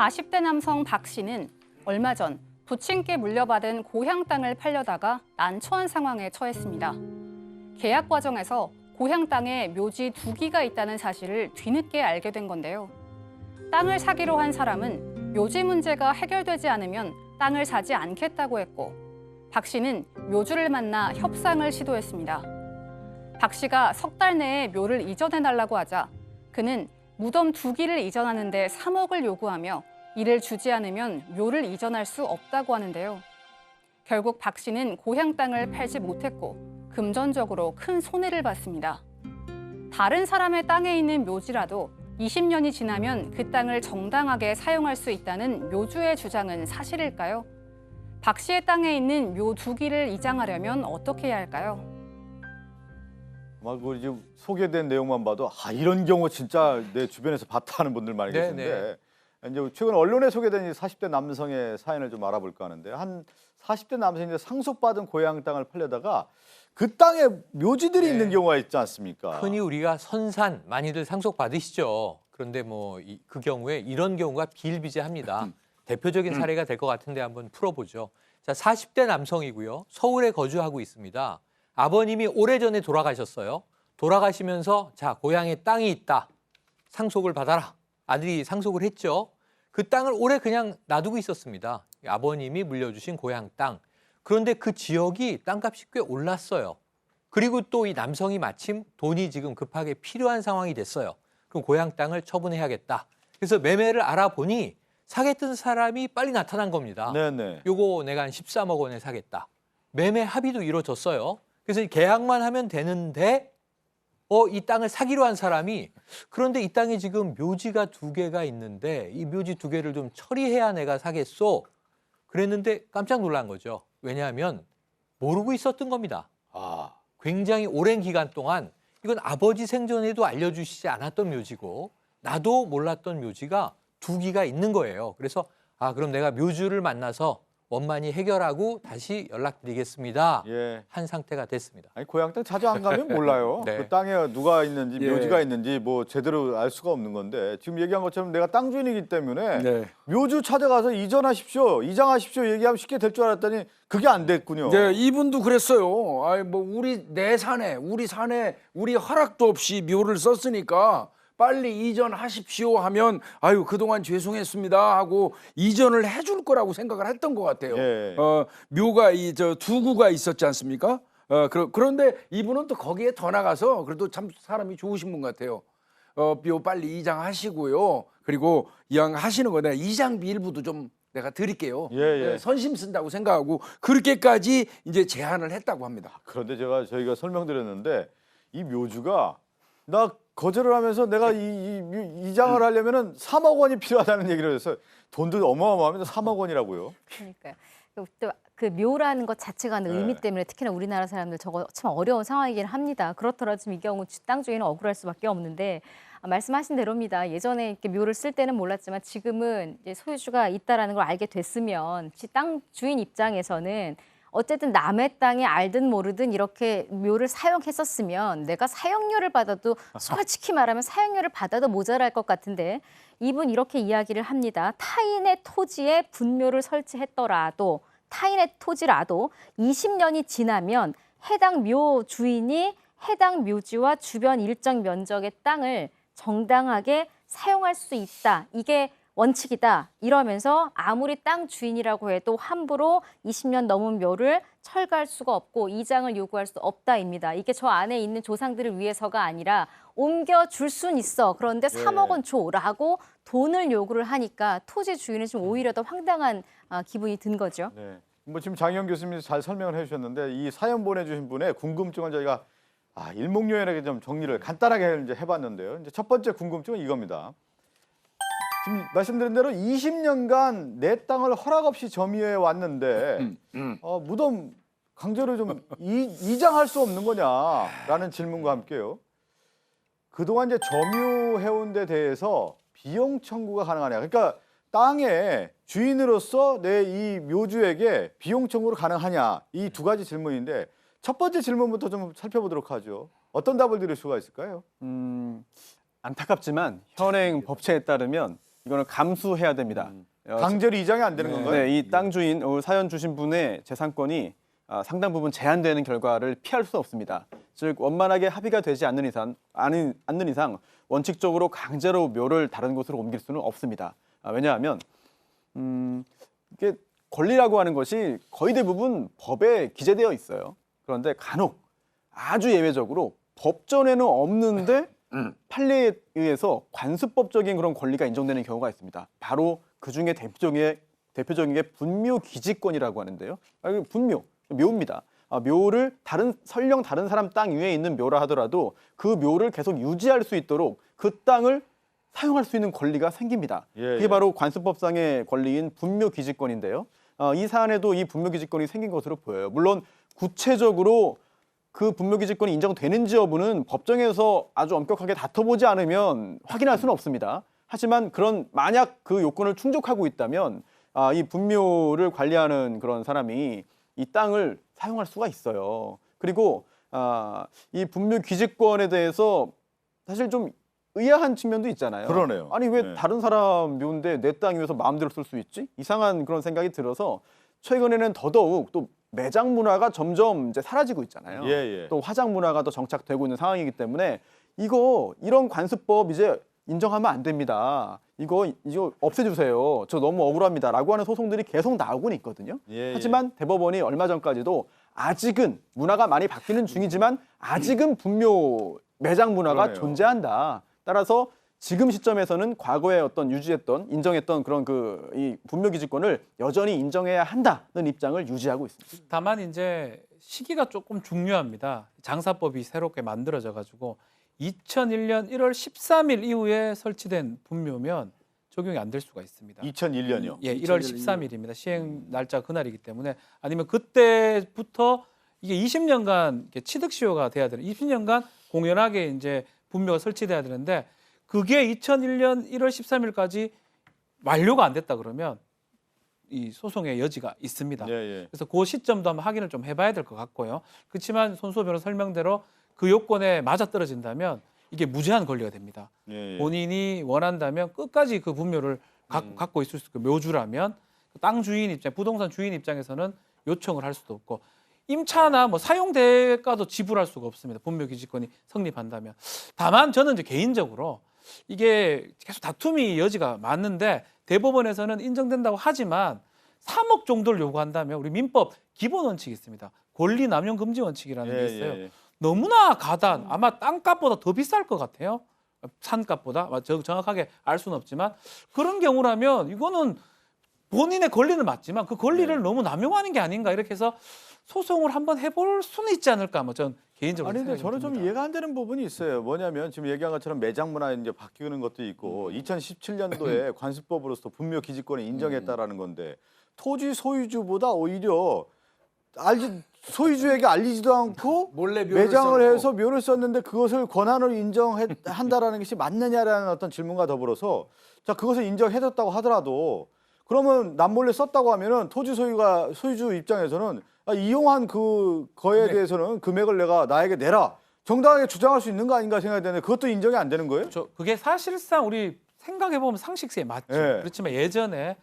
40대 남성 박 씨는 얼마 전 부친께 물려받은 고향 땅을 팔려다가 난처한 상황에 처했습니다. 계약 과정에서 고향 땅에 묘지 2기가 있다는 사실을 뒤늦게 알게 된 건데요. 땅을 사기로 한 사람은 묘지 문제가 해결되지 않으면 땅을 사지 않겠다고 했고, 박 씨는 묘주를 만나 협상을 시도했습니다. 박 씨가 석 달 내에 묘를 이전해달라고 하자 그는 무덤 2기를 이전하는데 3억을 요구하며 이를 주지 않으면 묘를 이전할 수 없다고 하는데요. 결국 박 씨는 고향 땅을 팔지 못했고 금전적으로 큰 손해를 봤습니다. 다른 사람의 땅에 있는 묘지라도 20년이 지나면 그 땅을 정당하게 사용할 수 있다는 묘주의 주장은 사실일까요? 박 씨의 땅에 있는 묘 2기를 이장하려면 어떻게 해야 할까요? 막 지금 소개된 내용만 봐도 이런 경우 진짜 내 주변에서 봤다 하는 분들 많이 계신데 이제 최근 언론에 소개된 이 40대 남성의 사연을 좀 알아볼까 하는데 한 40대 남성이 상속받은 고향 땅을 팔려다가 그 땅에 묘지들이 있는 경우가 있지 않습니까? 흔히 우리가 선산 많이들 상속받으시죠. 그런데 그 경우에 이런 경우가 비일비재합니다. 대표적인 사례가 될 것 같은데 한번 풀어보죠. 자, 40대 남성이고요. 서울에 거주하고 있습니다. 아버님이 오래전에 돌아가셨어요. 돌아가시면서 자, 고향에 땅이 있다. 상속을 받아라. 아들이 상속을 했죠. 그 땅을 오래 그냥 놔두고 있었습니다. 아버님이 물려주신 고향 땅. 그런데 그 지역이 땅값이 꽤 올랐어요. 그리고 또 이 남성이 마침 돈이 지금 급하게 필요한 상황이 됐어요. 그럼 고향 땅을 처분해야겠다. 그래서 매매를 알아보니 사겠던 사람이 빨리 나타난 겁니다. 네네. 요거 내가 한 13억 원에 사겠다. 매매 합의도 이루어졌어요. 그래서 계약만 하면 되는데 이 땅을 사기로 한 사람이 그런데 이 땅에 지금 묘지가 2개가 있는데 이 묘지 2개를 좀 처리해야 내가 사겠소. 그랬는데 깜짝 놀란 거죠. 왜냐하면 모르고 있었던 겁니다. 굉장히 오랜 기간 동안 이건 아버지 생전에도 알려주시지 않았던 묘지고 나도 몰랐던 묘지가 2기가 있는 거예요. 그래서 그럼 내가 묘주를 만나서 원만히 해결하고 다시 연락드리겠습니다. 한 상태가 됐습니다. 아니 고향 땅 자주 안 가면 몰라요. 그 땅에 누가 있는지 묘지가 있는지 뭐 제대로 알 수가 없는 건데 지금 얘기한 것처럼 내가 땅 주인이기 때문에 묘주 찾아가서 이전하십시오, 이장하십시오 얘기하면 쉽게 될 줄 알았더니 그게 안 됐군요. 네, 이분도 그랬어요. 우리 산에 우리 허락도 없이 묘를 썼으니까 빨리 이전하십시오 하면 그동안 죄송했습니다 하고 이전을 해줄 거라고 생각을 했던 것 같아요. 묘가 2구가 있었지 않습니까? 그런데 이분은 또 거기에 더 나가서 그래도 참 사람이 좋으신 분 같아요. 묘 빨리 이장하시고요. 그리고 이왕 하시는 거 내가 이장비 일부도 좀 내가 드릴게요. 선심 쓴다고 생각하고 그렇게까지 이제 제안을 했다고 합니다. 그런데 저희가 설명드렸는데 이 묘주가 나 거절을 하면서 내가 이장을 하려면은 3억 원이 필요하다는 얘기를 해서 돈도 어마어마합니다. 3억 원이라고요. 그러니까요. 또 그 묘라는 것 자체가 하는 의미 때문에 특히나 우리나라 사람들 저거 참 어려운 상황이긴 합니다. 그렇더라도 지금 이 경우 땅 주인은 억울할 수밖에 없는데 말씀하신 대로입니다. 예전에 이렇게 묘를 쓸 때는 몰랐지만 지금은 이제 소유주가 있다라는 걸 알게 됐으면 땅 주인 입장에서는 어쨌든 남의 땅에 알든 모르든 이렇게 묘를 사용했었으면 내가 사용료를 받아도 솔직히 말하면 사용료를 받아도 모자랄 것 같은데 이분 이렇게 이야기를 합니다. 타인의 토지에 분묘를 설치했더라도 타인의 토지라도 20년이 지나면 해당 묘 주인이 해당 묘지와 주변 일정 면적의 땅을 정당하게 사용할 수 있다. 이게 원칙이다. 이러면서 아무리 땅 주인이라고 해도 함부로 20년 넘은 묘를 철거할 수가 없고 이장을 요구할 수 없다입니다. 이게 저 안에 있는 조상들을 위해서가 아니라 옮겨줄 순 있어. 그런데 3억 원 줘라고 돈을 요구를 하니까 토지 주인은 좀 오히려 더 황당한 기분이 든 거죠. 뭐 지금 장희영 교수님이 잘 설명을 해주셨는데 이 사연 보내주신 분의 궁금증은 저희가 일목요연하게 좀 정리를 간단하게 이제 해봤는데요. 이제 첫 번째 궁금증은 이겁니다. 지금 말씀드린 대로 20년간 내 땅을 허락 없이 점유해 왔는데 무덤 강제로 좀 이장할 수 없는 거냐라는 질문과 함께요. 그동안 이제 점유해온 데 대해서 비용 청구가 가능하냐. 그러니까 땅의 주인으로서 내 이 묘주에게 비용 청구가 가능하냐. 이 2가지 질문인데 첫 번째 질문부터 좀 살펴보도록 하죠. 어떤 답을 드릴 수가 있을까요? 안타깝지만 현행 법체에 따르면 이거는 감수해야 됩니다. 강제로 이장이 안 되는 건가요? 네, 이 땅 주인 사연 주신 분의 재산권이 상당 부분 제한되는 결과를 피할 수 없습니다. 즉 원만하게 합의가 되지 않는 이상 원칙적으로 강제로 묘를 다른 곳으로 옮길 수는 없습니다. 왜냐하면 이게 권리라고 하는 것이 거의 대부분 법에 기재되어 있어요. 그런데 간혹 아주 예외적으로 법전에는 없는데 판례에 의해서 관습법적인 그런 권리가 인정되는 경우가 있습니다. 바로 그 중에 대표적인 게 분묘기지권이라고 하는데요. 분묘, 묘입니다. 묘를 설령 다른 사람 땅 위에 있는 묘라 하더라도 그 묘를 계속 유지할 수 있도록 그 땅을 사용할 수 있는 권리가 생깁니다. 그게 바로 관습법상의 권리인 분묘기지권인데요. 이 사안에도 이 분묘기지권이 생긴 것으로 보여요. 물론 구체적으로 그 분묘기지권이 인정되는지 여부는 법정에서 아주 엄격하게 다퉈보지 않으면 확인할 수는 없습니다. 하지만 만약 그 요건을 충족하고 있다면 이 분묘를 관리하는 그런 사람이 이 땅을 사용할 수가 있어요. 그리고 이 분묘기지권에 대해서 사실 좀 의아한 측면도 있잖아요. 그러네요. 아니 왜 네. 다른 사람 묘인데 내 땅 위에서 마음대로 쓸 수 있지? 이상한 그런 생각이 들어서 최근에는 더더욱 또 매장 문화가 점점 이제 사라지고 있잖아요. 또 화장 문화가 더 정착되고 있는 상황이기 때문에 이런 관습법 이제 인정하면 안 됩니다. 이거 없애주세요. 저 너무 억울합니다라고 하는 소송들이 계속 나오고는 있거든요. 하지만 대법원이 얼마 전까지도 아직은 문화가 많이 바뀌는 중이지만 아직은 분묘 매장 문화가 그러네요. 존재한다. 따라서 지금 시점에서는 과거에 인정했던 그런 이 분묘기지권을 여전히 인정해야 한다는 입장을 유지하고 있습니다. 다만 이제 시기가 조금 중요합니다. 장사법이 새롭게 만들어져 가지고 2001년 1월 13일 이후에 설치된 분묘면 적용이 안 될 수가 있습니다. 2001년이요. 예, 1월 13일입니다. 시행 날짜 그날이기 때문에 아니면 그때부터 이게 20년간 이렇게 취득 시효가 돼야 되는 20년간 공연하게 이제 분묘가 설치돼야 되는데 그게 2001년 1월 13일까지 완료가 안 됐다 그러면 이 소송의 여지가 있습니다. 그래서 그 시점도 한번 확인을 좀 해봐야 될 것 같고요. 그렇지만 손수호 변호사 설명대로 그 요건에 맞아떨어진다면 이게 무제한 권리가 됩니다. 본인이 원한다면 끝까지 그 분묘를 갖고 있을 수 있고 묘주라면 땅 주인 입장, 부동산 주인 입장에서는 요청을 할 수도 없고 임차나 뭐 사용 대가도 지불할 수가 없습니다. 분묘기지권이 성립한다면. 다만 저는 이제 개인적으로 이게 계속 다툼이 여지가 많은데 대법원에서는 인정된다고 하지만 3억 정도를 요구한다면 우리 민법 기본 원칙이 있습니다. 권리 남용 금지 원칙이라는 게 있어요. 너무나 가단 아마 땅값보다 더 비쌀 것 같아요. 산값보다 정확하게 알 수는 없지만 그런 경우라면 이거는 본인의 권리는 맞지만 그 권리를 너무 남용하는 게 아닌가 이렇게 해서 소송을 한번 해볼 수는 있지 않을까 뭐 전 개인적으로 아니 근데 생각이 저는 좀 듭니다. 이해가 안 되는 부분이 있어요. 뭐냐면 지금 얘기한 것처럼 매장 문화 이제 바뀌는 것도 있고 2017년도에 관습법으로서 분묘 기지권을 인정했다라는 건데 토지 소유주보다 오히려 소유주에게 알리지도 않고 몰래 묘를 매장을 써놓고. 해서 묘를 썼는데 그것을 권한으로 인정한다라는 것이 맞느냐라는 어떤 질문과 더불어서 자 그것을 인정해줬다고 하더라도 그러면 남몰래 썼다고 하면은 토지 소유주 입장에서는 이용한 그거에 대해서는 금액을 나에게 내라 정당하게 주장할 수 있는 거 아닌가 생각이 되는데 그것도 인정이 안 되는 거예요? 그게 사실상 우리 생각해 보면 상식세에 맞죠. 네. 그렇지만 예전에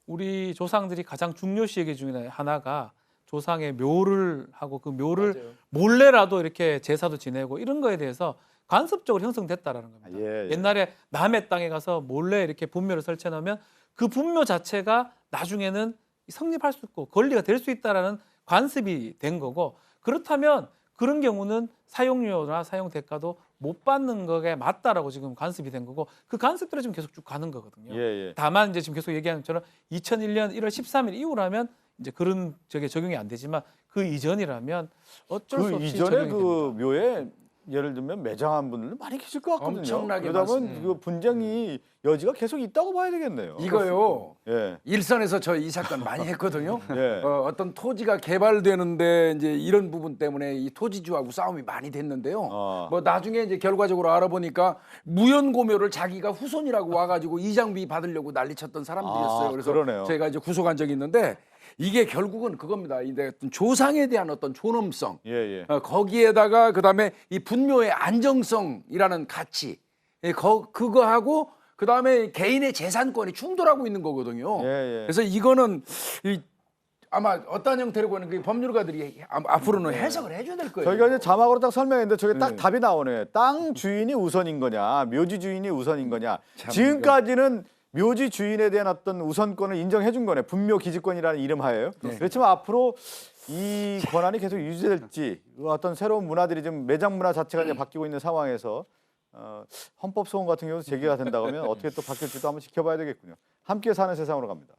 우리 조상들이 가장 중요시 여기 중에 하나가 조상의 묘를 하고 그 묘를 몰래라도 이렇게 제사도 지내고 이런 거에 대해서 관습적으로 형성됐다라는 겁니다. 옛날에 남의 땅에 가서 몰래 이렇게 분묘를 설치해 놓으면 그 분묘 자체가 나중에는 성립할 수 있고 권리가 될 수 있다라는 관습이 된 거고 그렇다면 그런 경우는 사용료나 사용 대가도 못 받는 거에 맞다라고 지금 관습이 된 거고 그 관습대로 지금 계속 쭉 가는 거거든요. 다만 이제 지금 계속 얘기하는 것처럼 2001년 1월 13일 이후라면 이제 그런 적용이 안 되지만 그 이전이라면 어쩔 수 그 없이 이전에 적용이 그 됩니다. 묘에 예를 들면 매장한 분들 많이 계실 것 같거든요. 엄청나게 그러다 많습니다. 보면 그 분쟁이 여지가 계속 있다고 봐야 되겠네요. 이거요. 예. 일선에서 저 이 사건 많이 했거든요. 예. 어떤 토지가 개발되는데 이제 이런 부분 때문에 이 토지주하고 싸움이 많이 됐는데요. 뭐 나중에 이제 결과적으로 알아보니까 무연고묘를 자기가 후손이라고 와가지고 이장비 받으려고 난리쳤던 사람들이었어요. 그래서 그러네요. 저희가 이제 구속한 적이 있는데 이게 결국은 그겁니다. 이제 어떤 조상에 대한 어떤 존엄성, 거기에다가 그다음에 이 분묘의 안정성이라는 가치, 그거하고 그다음에 개인의 재산권이 충돌하고 있는 거거든요. 예, 예. 그래서 이거는 아마 어떤 형태로는 그 법률가들이 앞으로는 해석을 해줘야 될 거예요. 저희가 이제 자막으로 딱 설명했는데 저게 딱 네. 답이 나오네. 땅 주인이 우선인 거냐, 묘지 주인이 우선인 거냐. 참, 지금까지는 묘지 주인에 대한 어떤 우선권을 인정해 준 거네. 분묘 기지권이라는 이름 하에요. 네. 그렇지만 앞으로 이 권한이 계속 유지될지 어떤 새로운 문화들이 좀 매장 문화 자체가 이제 바뀌고 있는 상황에서 헌법 소원 같은 경우도 제기가 된다고 하면 어떻게 또 바뀔지도 한번 지켜봐야 되겠군요. 함께 사는 세상으로 갑니다.